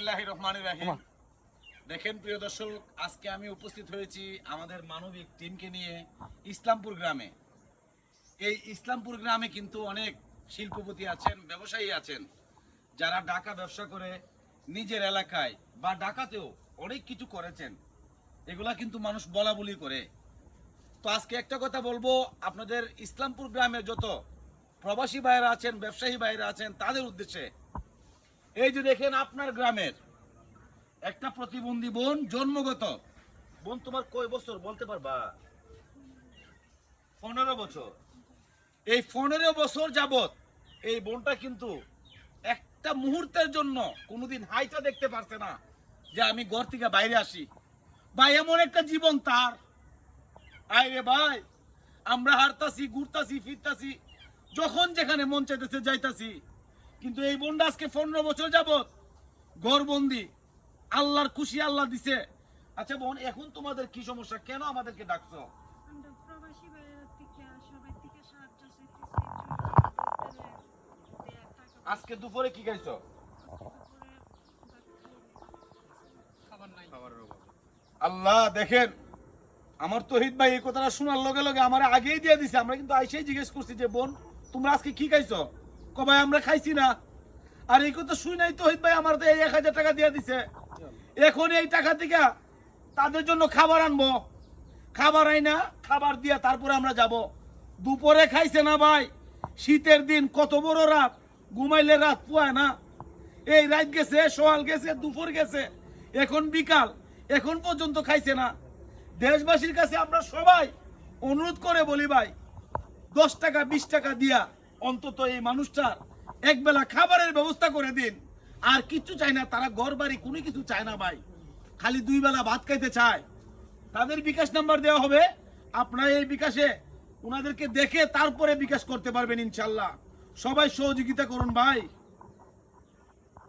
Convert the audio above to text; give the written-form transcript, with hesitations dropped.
বিসমিল্লাহির রহমানির রহিম। দেখেন প্রিয় দর্শক, আজকে আমি উপস্থিত হয়েছি আমাদের মানবিক টিমকে নিয়ে ইসলামপুর গ্রামে। এই ইসলামপুর গ্রামে কিন্তু অনেক শিল্পপতি আছেন, ব্যবসায়ী আছেন, যারা ঢাকা ব্যবসা করে নিজের এলাকায় বা ঢাকাতেও অনেক কিছু করেছেন। এগুলা কিন্তু মানুষ বলা বলি করে। তো আজকে একটা কথা বলবো, আপনাদের ইসলামপুর গ্রামের যত প্রবাসী ভাইরা আছেন, ব্যবসায়ী ভাইরা আছেন, তাদের উদ্দেশ্যে এই যে দেখেন আপনার গ্রামের একটা প্রতিবন্ধী বোন, জন্মগত বোন। তোমার কয় বছর বলতে পারবা? 15 বছর। এই 15 বছর যাবত এই বোনটা কিন্তু একটা মুহূর্তের জন্য কোনোদিন হাইটা দেখতে পারছে না যে আমি ঘর থেকে বাইরে আসি। ভাই এমন একটা জীবন তার। আরে ভাই, আমরা হারতাছি, ঘুরতাছি, ফিরতাছি, যখন যেখানে মন চাইতেছে যাইতাছি, কিন্তু এই বোনটা আজকে 15 বছর যাবত ঘরবন্দি। আল্লাহর খুশি আল্লাহ দিছে। আচ্ছা বোন, এখন তোমাদের কি সমস্যা? কেন আমাদেরকে ডাকছো? আমরা প্রবাসী ভাইয়ের থেকে সবাই থেকে সাহায্য আজকে দুপুরে কি খাইছো? আল্লাহ, দেখেন আমার তহিদ ভাই এই কথাটা শোনার লগে লগে আমার আগেই দিয়ে দিছে। আমরা কিন্তু আইসেই জিজ্ঞেস করছি যে বোন তোমরা আজকে কি খাইছো? ভাই আমরা খাইছি না। আর এই কথা শুই নাই তহিদ ভাই আমার তো এই 1000 টাকা দিয়ে দিছে। এখন এই টাকা থেকে তাদের জন্য খাবার আনবো, খাবার আইনা খাবার দিয়া তারপরে আমরা যাব। দুপুরে খাইছে না ভাই। শীতের দিন কত বড় রাত, ঘুমাইলে রাত পোয়ায় না। এই রাত গেছে, সকাল গেছে, দুপুর গেছে, এখন বিকাল, এখন পর্যন্ত খাইছে না। দেশবাসীর কাছে আমরা সবাই অনুরোধ করে বলি ভাই, 10 টাকা 20 টাকা দিয়া অন্তত এই মানুষটার একবেলা খাবারের ব্যবস্থা করে দিন। আর কিছু চাই না, তারা ঘর বাড়ি কোনো কিছু চায় না ভাই, খালি 2 বেলা ভাত খাইতে চায়। তাদের বিকাশ নাম্বার দেওয়া হবে, আপনারা এই বিকাশে ওনাদেরকে দেখে তারপরে বিকাশ করতে পারবেন ইনশাল্লাহ। সবাই সহযোগিতা করুন ভাই।